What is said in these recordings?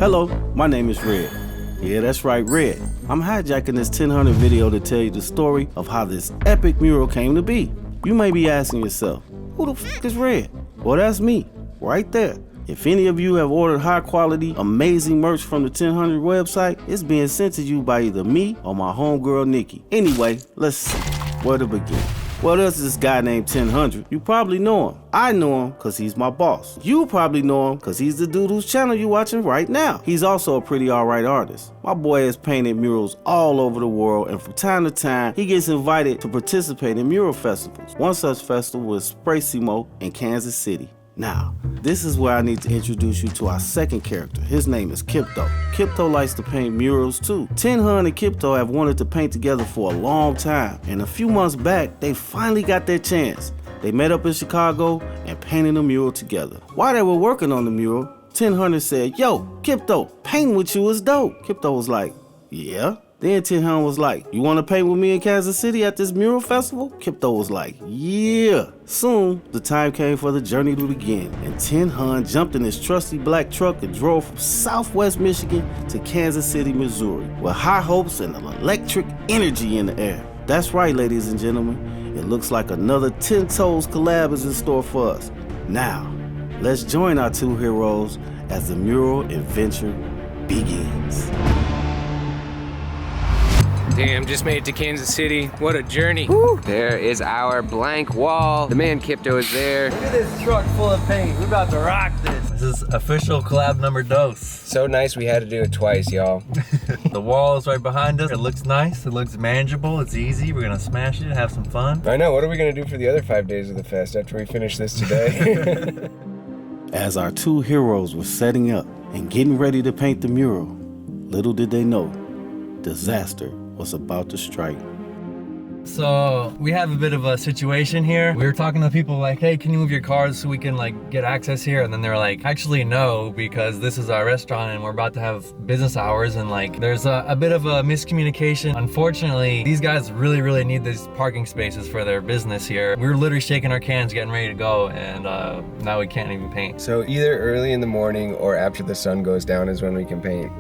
Hello, my name is Red. Yeah, that's right, Red. I'm hijacking this 1000 video to tell you the story of how this epic mural came to be. You may be asking yourself, who the f is Red? Well, that's me, right there. If any of you have ordered high quality, amazing merch from the 1000 website, it's being sent to you by either me or my homegirl Nikki. Anyway, let's see, where to begin? Well, there's this guy named 1000. You probably know him. I know him because he's my boss. You probably know him because he's the dude whose channel you're watching right now. He's also a pretty alright artist. My boy has painted murals all over the world, and from time to time, he gets invited to participate in mural festivals. One such festival was Spraycimo in Kansas City. Now, this is where I need to introduce you to our second character. His name is Kiptoe. Kiptoe likes to paint murals too. 1000 and Kiptoe have wanted to paint together for a long time, and a few months back, they finally got their chance. They met up in Chicago and painted a mural together. While they were working on the mural, 1000 said, "Yo, Kiptoe, painting with you is dope." Kiptoe was like, "Yeah." Then 1000 was like, "You want to paint with me in Kansas City at this mural festival?" Kiptoe was like, "Yeah." Soon, the time came for the journey to begin, and 1000 jumped in his trusty black truck and drove from Southwest Michigan to Kansas City, Missouri, with high hopes and an electric energy in the air. That's right, ladies and gentlemen, it looks like another 10 Toes collab is in store for us. Now, let's join our two heroes as the mural adventure begins. Damn, just made it to Kansas City. What a journey. Woo. There is our blank wall. The man Kiptoe is there. Look at this truck full of paint. We're about to rock this. This is official collab number dos. So nice we had to do it twice, y'all. The wall is right behind us. It looks nice. It looks manageable. It's easy. We're gonna smash it, have some fun. I know, what are we gonna do for the other 5 days of the fest after we finish this today? As our two heroes were setting up and getting ready to paint the mural, little did they know, disaster was about to strike. So we have a bit of a situation here. We were talking to people like, hey, can you move your cars so we can like get access here? And then they're like, actually no, because this is our restaurant and we're about to have business hours, and like there's a bit of a miscommunication. Unfortunately, these guys really need these parking spaces for their business here. We were literally shaking our cans, getting ready to go, and now we can't even paint. So either early in the morning or after the sun goes down is when we can paint.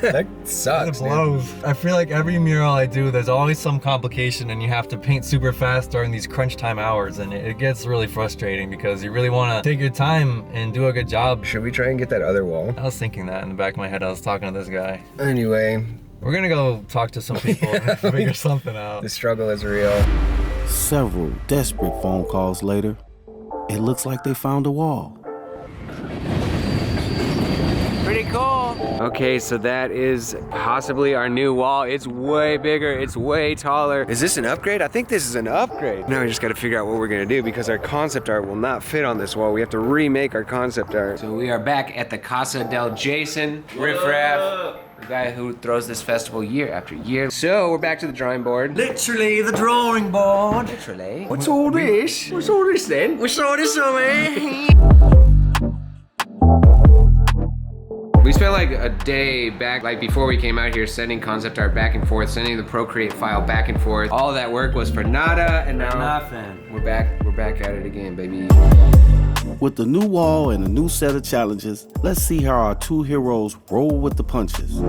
That sucks, It blows. I feel like every mural I do, there's always some complication and you have to paint super fast during these crunch time hours, and it gets really frustrating because you really want to take your time and do a good job. Should we try and get that other wall? I was thinking that in the back of my head. I was talking to this guy. Anyway. We're gonna go talk to some people and figure something out. The struggle is real. Several desperate phone calls later, it looks like they found a wall. Pretty cool. Okay, so that is possibly our new wall. It's way bigger, it's way taller. Is this an upgrade? I think this is an upgrade. Now we just gotta figure out what we're gonna do because our concept art will not fit on this wall. We have to remake our concept art. So we are back at the Casa del Jason Riffraff. The guy who throws this festival year after year. So we're back to the drawing board. Literally the drawing board. Literally. What's all this? What's all this then? What's all this, man? We spent like a day back, like before we came out here, sending concept art back and forth, sending the Procreate file back and forth. All of that work was for nada, and now nothing. We're back at it again, baby. With the new wall and a new set of challenges, let's see how our two heroes roll with the punches.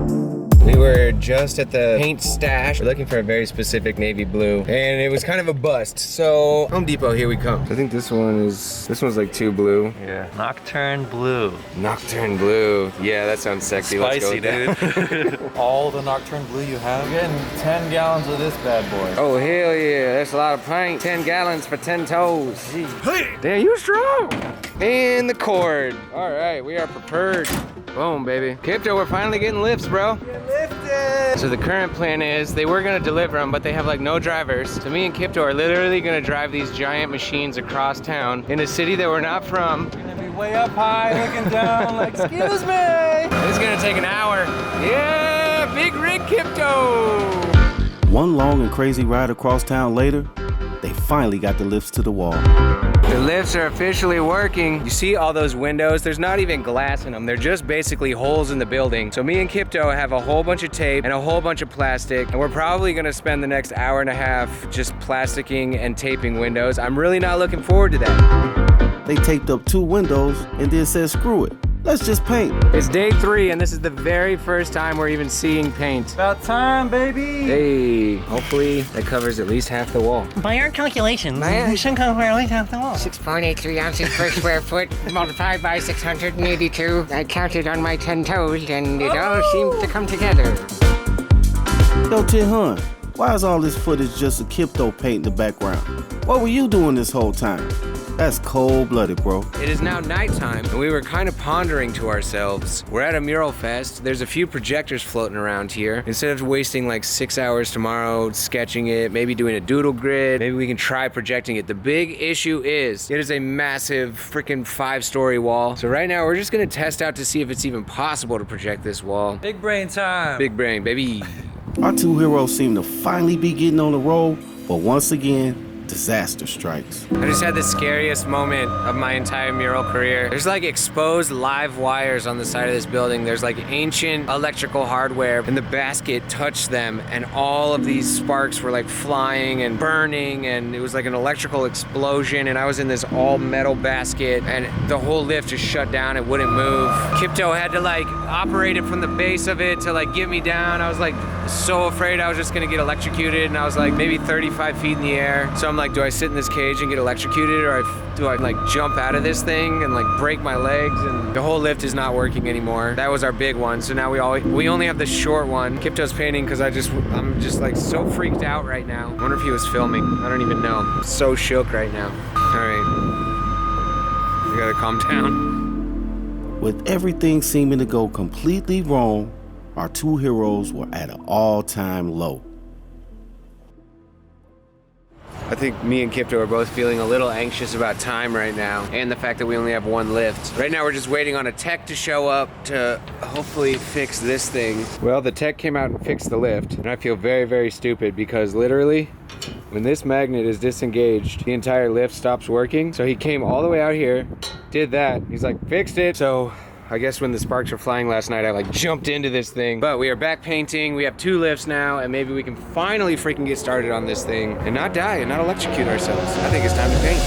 We were just at the paint stash. We're looking for a very specific navy blue, and it was kind of a bust. So Home Depot, here we come. I think this one's like too blue. Yeah, Nocturne Blue. Nocturne blue. Yeah, that sounds sexy. Spicy, Let's go with dude. that. All the Nocturne Blue you have? You're getting 10 gallons of this bad boy. Oh, hell yeah. That's a lot of paint. 10 gallons for 10 toes. Hey. Damn, you strong. And the cord. All right, we are prepared. Boom, baby. Kiptoe, we're finally getting lifts, bro. Get lifted. So the current plan is they were gonna deliver them, but they have like no drivers. So me and Kiptoe are literally gonna drive these giant machines across town in a city that we're not from. You're gonna be way up high looking down like, excuse me. It's gonna take an hour. Yeah, big rig Kiptoe. One long and crazy ride across town later, they finally got the lifts to the wall. The lifts are officially working. You see all those windows? There's not even glass in them. They're just basically holes in the building. So me and Kiptoe have a whole bunch of tape and a whole bunch of plastic, and we're probably gonna spend the next hour and a half just plasticking and taping windows. I'm really not looking forward to that. They taped up 2 windows and then said screw it. Let's just paint. It's day 3, and this is the very first time we're even seeing paint. About time, baby. Hey, hopefully that covers at least half the wall. By our calculations, we should cover at least half the wall. 6.83 ounces per square foot multiplied by 682. I counted on my 10 toes and it all seemed to come together. Yo, Tin, why is all this footage just a Kiptoe paint in the background? What were you doing this whole time? That's cold-blooded, bro. It is now nighttime, and we were kind of pondering to ourselves. We're at a mural fest. There's a few projectors floating around here. Instead of wasting like 6 hours tomorrow sketching it, maybe doing a doodle grid, maybe we can try projecting it. The big issue is, it is a massive freaking 5-story wall. So right now, we're just gonna test out to see if it's even possible to project this wall. Big brain time. Big brain, baby. Our two heroes seem to finally be getting on the roll, but once again, disaster strikes. I just had the scariest moment of my entire mural career. There's like exposed live wires on the side of this building. There's like ancient electrical hardware, and the basket touched them, and all of these sparks were like flying and burning, and it was like an electrical explosion, and I was in this all metal basket, and the whole lift just shut down. It wouldn't move. Kiptoe had to like operate it from the base of it to like get me down. I was like so afraid I was just gonna get electrocuted, and I was like maybe 35 feet in the air. So I'm like, do I sit in this cage and get electrocuted, or do I like jump out of this thing and like break my legs? And the whole lift is not working anymore. That was our big one. So now we only have the short one. Kiptoe's painting because I'm just like so freaked out right now. I wonder if he was filming. I don't even know. I'm so shook right now. All right, we gotta calm down. With everything seeming to go completely wrong, our two heroes were at an all-time low. I think me and Kiptoe are both feeling a little anxious about time right now, and the fact that we only have one lift. Right now we're just waiting on a tech to show up to hopefully fix this thing. Well, the tech came out and fixed the lift, and I feel very, very stupid because literally, when this magnet is disengaged, the entire lift stops working. So he came all the way out here, did that, he's like, fixed it. So I guess when the sparks were flying last night, I like jumped into this thing. But we are back painting. We have 2 lifts now, and maybe we can finally freaking get started on this thing and not die and not electrocute ourselves. I think it's time to paint.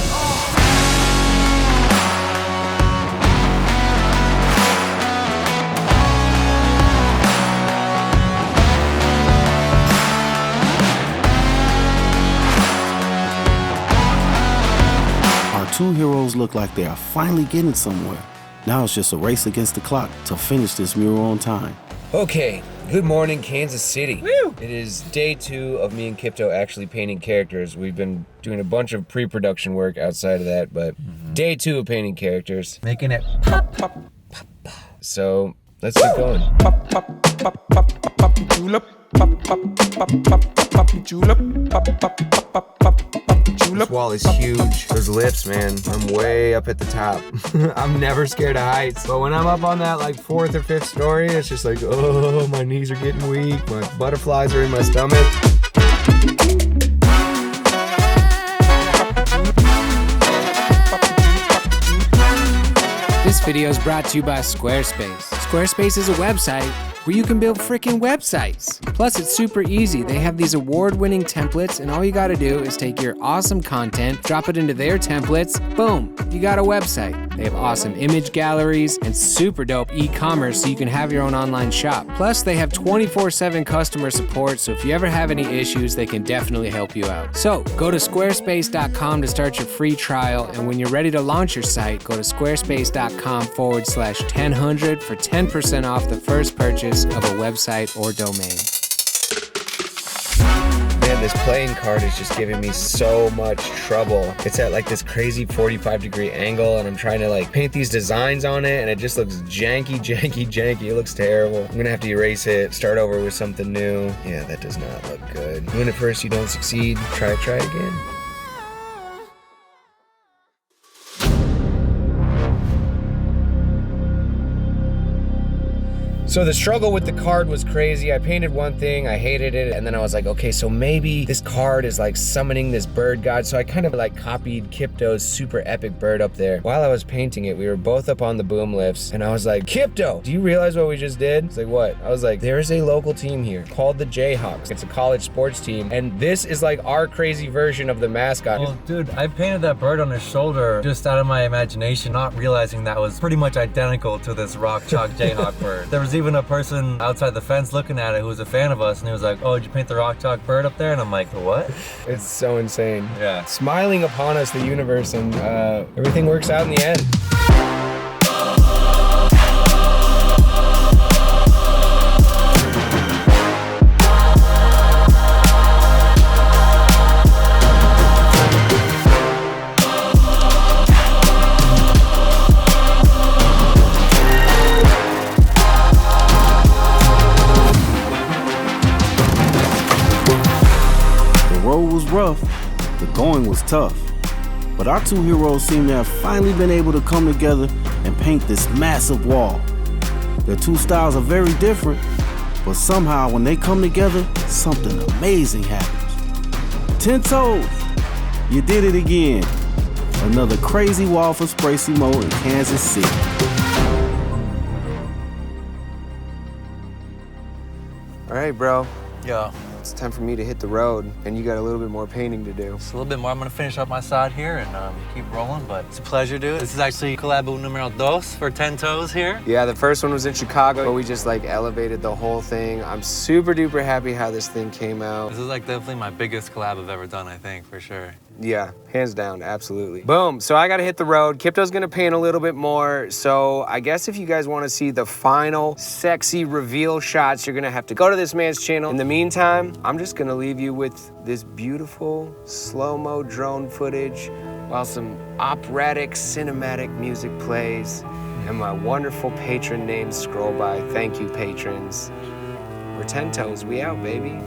Our two heroes look like they are finally getting somewhere. Now it's just a race against the clock to finish this mural on time. Okay, good morning, Kansas City. Woo! It is day 2 of me and Kiptoe actually painting characters. We've been doing a bunch of pre-production work outside of that, but day 2 of painting characters. Making it pop, pop, pop, pop. So let's get going. Pop, pop, pop, pop, pop, julep. Pop, pop, pop, pop, pop, julep. Pop, pop, pop, pop, pop, julep. This wall is huge. Those lifts, man, I'm way up at the top. I'm never scared of heights, but when I'm up on that like 4th or 5th story, it's just like, oh, my knees are getting weak. My butterflies are in my stomach. This video is brought to you by Squarespace. Squarespace is a website where you can build freaking websites. Plus, it's super easy. They have these award-winning templates, and all you gotta do is take your awesome content, drop it into their templates, boom, you got a website. They have awesome image galleries and super dope e-commerce so you can have your own online shop. Plus, they have 24/7 customer support, so if you ever have any issues, they can definitely help you out. So, go to squarespace.com to start your free trial, and when you're ready to launch your site, go to squarespace.com/1000 for 10% off the first purchase of a website or domain. Man, this playing card is just giving me so much trouble. It's at like this crazy 45-degree angle, and I'm trying to like paint these designs on it, and it just looks janky. It looks terrible. I'm gonna have to erase it, start over with something new. Yeah, that does not look good. When at first you don't succeed, try it again. So the struggle with the card was crazy. I painted one thing, I hated it, and then I was like, okay, so maybe this card is like summoning this bird god. So I kind of like copied Kiptoe's super epic bird up there. While I was painting it, we were both up on the boom lifts, and I was like, Kiptoe, do you realize what we just did? It's like, what? I was like, there's a local team here called the Jayhawks. It's a college sports team, and this is like our crazy version of the mascot. Well, dude, I painted that bird on his shoulder just out of my imagination, not realizing that was pretty much identical to this rock chalk Jayhawk bird. There was even a person outside the fence looking at it who was a fan of us, and he was like, oh, did you paint the rock chalk bird up there? And I'm like, what? It's so insane. Yeah. Smiling upon us, the universe, and everything works out in the end. Rough, the going was tough, but our two heroes seem to have finally been able to come together and paint this massive wall. Their two styles are very different, but somehow when they come together, something amazing happens. 10 Toes, you did it again. Another crazy wall for Spraycimo in Kansas City. All right, bro. Yeah. It's time for me to hit the road, and you got a little bit more painting to do. Just a little bit more. I'm gonna finish up my side here and keep rolling, but it's a pleasure, dude. This is actually collabo numero dos for 10 Toes here. Yeah, the first one was in Chicago, but we just like elevated the whole thing. I'm super duper happy how this thing came out. This is like definitely my biggest collab I've ever done, I think, for sure. Yeah, hands down, absolutely. Boom, so I gotta hit the road. Kiptoe's gonna paint a little bit more, so I guess if you guys wanna see the final sexy reveal shots, you're gonna have to go to this man's channel. In the meantime, I'm just gonna leave you with this beautiful slow-mo drone footage while some operatic cinematic music plays and my wonderful patron names scroll by. Thank you, patrons. We're 10 Toes, we out, baby.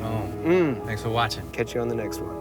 Thanks for watching. Catch you on the next one.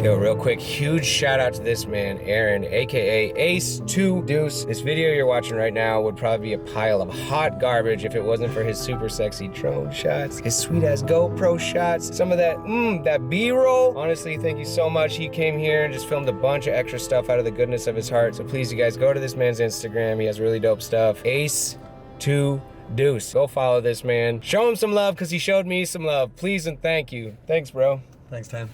Yo, real quick, huge shout out to this man, Aaron, AKA Ace2 Deuce. This video you're watching right now would probably be a pile of hot garbage if it wasn't for his super sexy drone shots, his sweet ass GoPro shots, some of that B-roll. Honestly, thank you so much. He came here and just filmed a bunch of extra stuff out of the goodness of his heart. So please, you guys, go to this man's Instagram. He has really dope stuff. Ace2 Deuce. Go follow this man. Show him some love because he showed me some love. Please and thank you. Thanks, bro. Thanks, Tim.